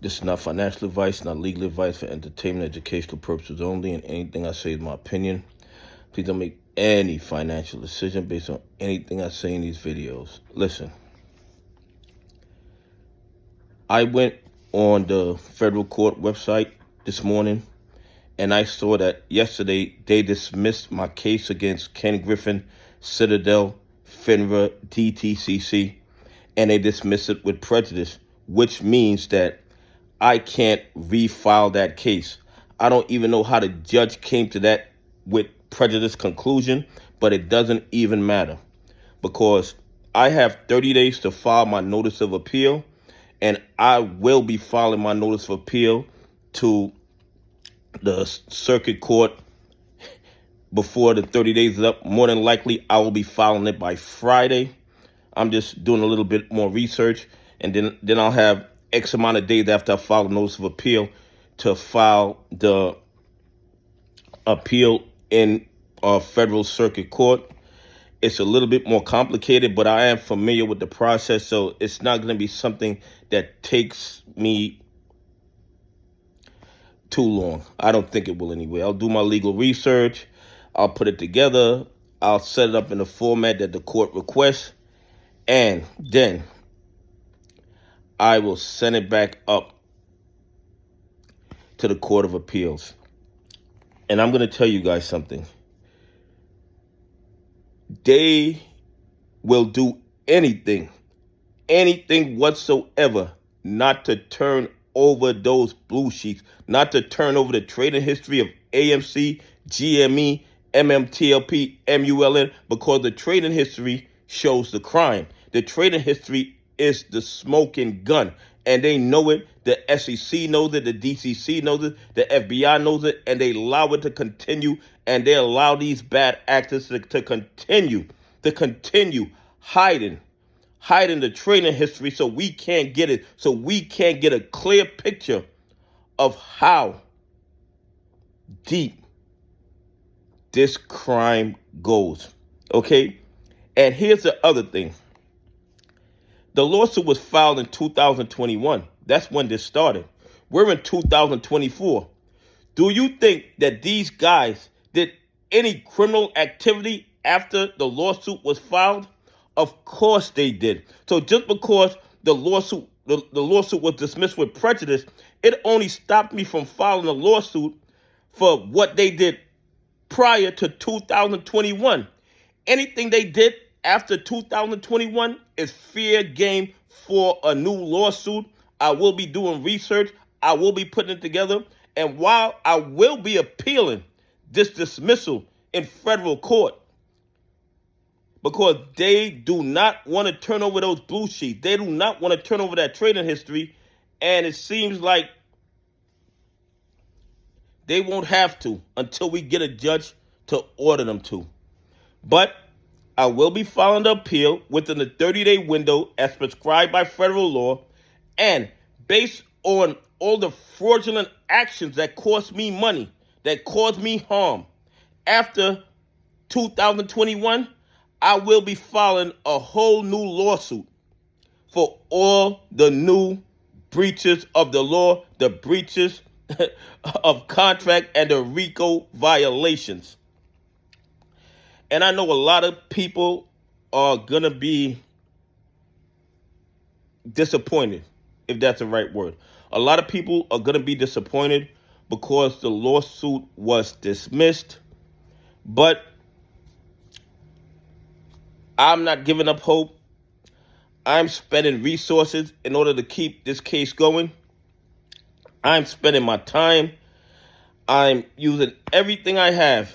This is not financial advice, not legal advice, for entertainment, educational purposes only, and anything I say is my opinion. Please don't make any financial decision based on anything I say in these videos. Listen, I went on the federal court website this morning, and I saw that yesterday they dismissed my case against Ken Griffin, Citadel, FINRA, DTCC, and they dismissed it with prejudice, which means that I can't refile that case. I don't even know how the judge came to that with prejudice conclusion, but it doesn't even matter because I have 30 days to file my notice of appeal, and I will be filing my notice of appeal to the circuit court before the 30 days is up. More than likely, I will be filing it by Friday. I'm just doing a little bit more research, and then I'll have X amount of days after I file a notice of appeal to file the appeal in a federal circuit court. It's a little bit more complicated, but I am familiar with the process, so it's not going to be something that takes me too long. I don't think it will anyway. I'll do my legal research. I'll put it together. I'll set it up in the format that the court requests, and then I will send it back up to the Court of Appeals. And I'm going to tell you guys something. They will do anything whatsoever not to turn over those blue sheets, not to turn over the trading history of AMC, GME, MMTLP, MULN, because the trading history shows the crime. The trading history is the smoking gun, and they know it. The SEC knows it, the DCC knows it, the FBI knows it, and they allow it to continue, and they allow these bad actors to continue hiding the trading history, so we can't get it, so we can't get a clear picture of how deep this crime goes, okay? And here's the other thing. The lawsuit was filed in 2021. That's when this started. We're in 2024. Do you think that these guys did any criminal activity after the lawsuit was filed? Of course they did. So just because the lawsuit was dismissed with prejudice, it only stopped me from filing a lawsuit for what they did prior to 2021. Anything they did after 2021 is fair game for a new lawsuit. I will be doing research. I will be putting it together. And while I will be appealing this dismissal in federal court, because they do not want to turn over those blue sheets, they do not want to turn over that trading history, and it seems like they won't have to until we get a judge to order them to. But I will be filing the appeal within the 30-day window as prescribed by federal law, and based on all the fraudulent actions that cost me money, that caused me harm after 2021, I will be filing a whole new lawsuit for all the new breaches of the law, the breaches of contract, and the RICO violations. And I know a lot of people are going to be disappointed, if that's the right word. A lot of people are going to be disappointed because the lawsuit was dismissed. But I'm not giving up hope. I'm spending resources in order to keep this case going. I'm spending my time. I'm using everything I have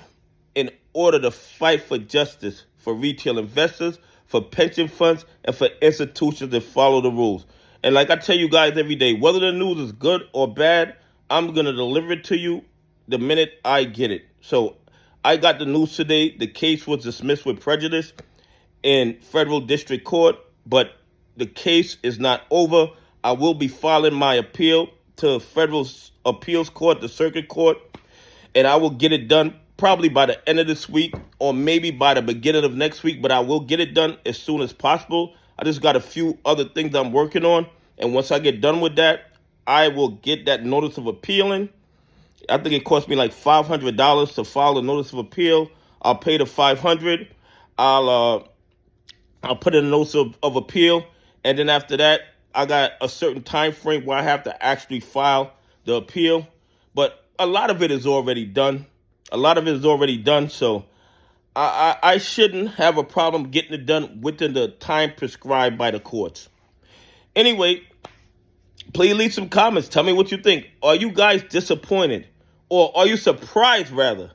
in order to fight for justice for retail investors, for pension funds, and for institutions that follow the rules. And like I tell you guys every day, whether the news is good or bad, I'm going to deliver it to you the minute I get it. So I got the news today. The case was dismissed with prejudice in federal district court, but the case is not over. I will be filing my appeal to federal appeals court, the circuit court, and I will get it done probably by the end of this week or maybe by the beginning of next week, but I will get it done as soon as possible. I just got a few other things I'm working on, and once I get done with that, I will get that notice of appeal in. I think it cost me like $500 to file a notice of appeal. I'll pay the $500. I'll put in a notice of appeal, and then after that, I got a certain time frame where I have to actually file the appeal. But a lot of it is already done. So I shouldn't have a problem getting it done within the time prescribed by the courts. Anyway, please leave some comments. Tell me what you think. Are you guys disappointed? Or are you surprised, rather,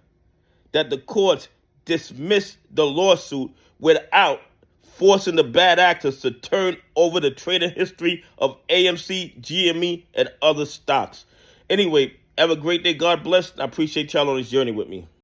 that the courts dismissed the lawsuit without forcing the bad actors to turn over the trading history of AMC, GME, and other stocks? Anyway, have a great day. God bless. I appreciate y'all on this journey with me.